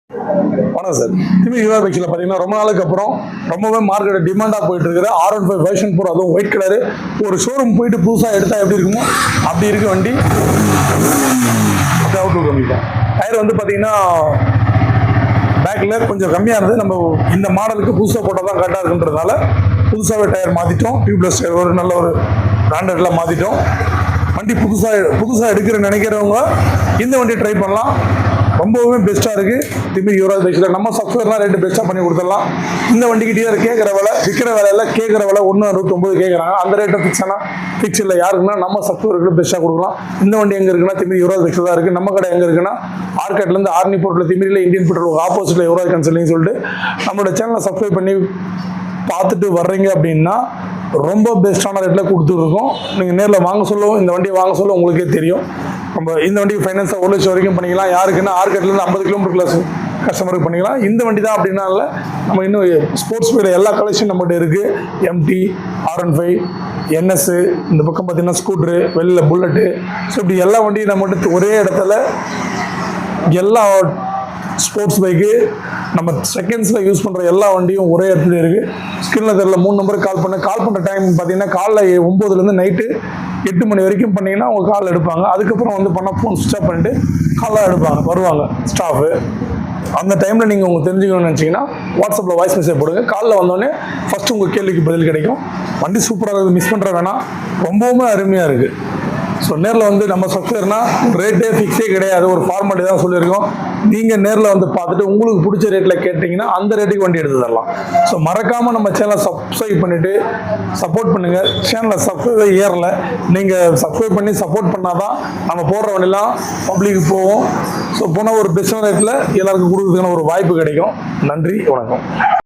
வணக்கம் சார். திமி யுவா பைக்ஸில் பார்த்தீங்கன்னா ரொம்ப நாளுக்கு அப்புறம் ரொம்பவே மார்க்கெட் டிமாண்டாக போயிட்டு இருக்கிற R15 வெர்ஷன் 4, அதுவும் ஒயிட் கலரு. ஒரு ஷோரூம் போயிட்டு புதுசாக எடுத்தால் எப்படி இருக்குமோ அப்படி இருக்கு வண்டி. அவுட் கம்மிதான். டயர் வந்து பார்த்தீங்கன்னா பேக்கில் கொஞ்சம் கம்மியாக இருந்தது. நம்ம இந்த மாடலுக்கு புதுசாக போட்டால் தான் கரெக்டாக இருக்குன்றதுனால புதுசாகவே டயர் மாற்றிட்டோம். டியூப்லெஸ் டயர் ஒரு நல்ல ஒரு பிராண்டட்ல மாற்றிட்டோம். வண்டி புதுசாக எடுக்கிற நினைக்கிறவங்க இந்த வண்டியை ட்ரை பண்ணலாம். ரொம்பவே பெஸ்ட்டாக இருக்குது. திமி யுவராஜ் பைக்ஸில் நம்ம சப்ஸ்கிரைபர்லாம் ரேட்டு பெஸ்ட்டாக பண்ணி கொடுத்துடலாம். இந்த வண்டிக்கு டீலர் கேட்குற விலை, விற்கிற விலையில் கேட்குற விலை 169 கேட்குறாங்க. அந்த ரேட்டை ஃபிக்ஸ் இல்லை. யாருக்குன்னா நம்ம சப்ஸ்கிரைபருக்கு பெஸ்ட்டாக கொடுக்கலாம். இந்த வண்டி எங்கே இருக்குன்னா திமி யுவராஜ் பைக்ஸில் தான் இருக்குது. நம்ம கடை எங்கே இருக்குன்னா ஆர்கேட்லேருந்து ஆர்னி போர்ட்டில் திமிரியில் இந்தியன் பெட்ரோல் ஆப்போசிட்டில் யுவராஜ் கன்சல்டிங் சொல்லிட்டு நம்மளோட சேனலை சப்ஸ்கிரைப் பண்ணி பார்த்துட்டு வர்றீங்க அப்படின்னா ரொம்ப பெஸ்ட்டான ரேட்டில் கொடுத்துருக்கோம். நீங்கள் நேரில் வாங்க சொல்லவும் இந்த வண்டியை வாங்க சொல்ல உங்களுக்கே தெரியும். நம்ம இந்த வண்டிக்கு ஃபைனான்ஸாக 1 லட்சம் வரைக்கும் பண்ணிக்கலாம். யாருக்குன்னா ஆர்கேட்லேருந்து 50 கிலோமீட்டர் கஸ்டமருக்கு பண்ணிக்கலாம். இந்த வண்டி தான் அப்படின்னா இல்லை, நம்ம இன்னும் ஸ்போர்ட்ஸ் பைக்கில் எல்லா கலெக்ஷன் நம்மகிட்ட இருக்குது. MT, R15, NS, இந்த பக்கம் பார்த்தீங்கன்னா ஸ்கூட்ரு, வெளில புல்லட்டு. ஸோ இப்படி எல்லா வண்டியும் நம்மகிட்ட ஒரே இடத்துல எல்லா ஸ்போர்ட்ஸ் பைக்கு நம்ம செகண்ட்ஸில் யூஸ் பண்ணுற எல்லா வண்டியும் ஒரே இடத்துல இருக்குது. ஸ்கிரீனில் தெரியல 3 நம்பருக்கு கால் பண்ணுற டைம் பார்த்தீங்கன்னா காலைல 9லேருந்து நைட்டு 8 மணி வரைக்கும் பண்ணிங்கன்னா அவங்க கால் எடுப்பாங்க. அதுக்கப்புறம் வந்து பண்ணால் ஃபோன் ஸ்விட்ச் ஆஃப் பண்ணிட்டு காலாக எடுப்பாங்க, வருவாங்க ஸ்டாஃபு. அந்த டைமில் நீங்கள் உங்களுக்கு தெரிஞ்சுக்கணும்னு நினச்சிங்கன்னா வாட்ஸ்அப்பில் வாய்ஸ் மெசேஜ் போடுங்க. காலில் வந்தோடனே ஃபஸ்ட்டு உங்கள் கேள்விக்கு பதில் கிடைக்கும். வண்டி சூப்பராக இருக்குது, மிஸ் பண்ணுற வேணாம், ரொம்பவுமே அருமையாக இருக்குது. ஸோ நேரில் வந்து நம்ம சப்ஸ்கிரைபர்னா ரேட்டே ஃபிக்ஸே கிடையாது, ஒரு ஃபார்மாலிட்டி தான் சொல்லியிருக்கோம். நீங்கள் நேரில் வந்து பார்த்துட்டு உங்களுக்கு பிடிச்ச ரேட்டில் கேட்டிங்கன்னா அந்த ரேட்டுக்கு வண்டி எடுத்து தரலாம். ஸோ மறக்காமல் நம்ம சேனலை சப்ஸ்கிரைப் பண்ணிவிட்டு சப்போர்ட் பண்ணுங்கள். சேனலை சப்ஸ்கிரைப் ஏறலை, நீங்கள் சப்ஸ்கிரைப் பண்ணி சப்போர்ட் பண்ணால் தான் நம்ம போடுற வண்டிலாம் பப்ளிக்கு போவோம். ஸோ போனால் ஒரு பெஸ்ட்டான ரேட்டில் எல்லாருக்கும் கொடுக்குறதுக்கான ஒரு வாய்ப்பு கிடைக்கும். நன்றி, வணக்கம்.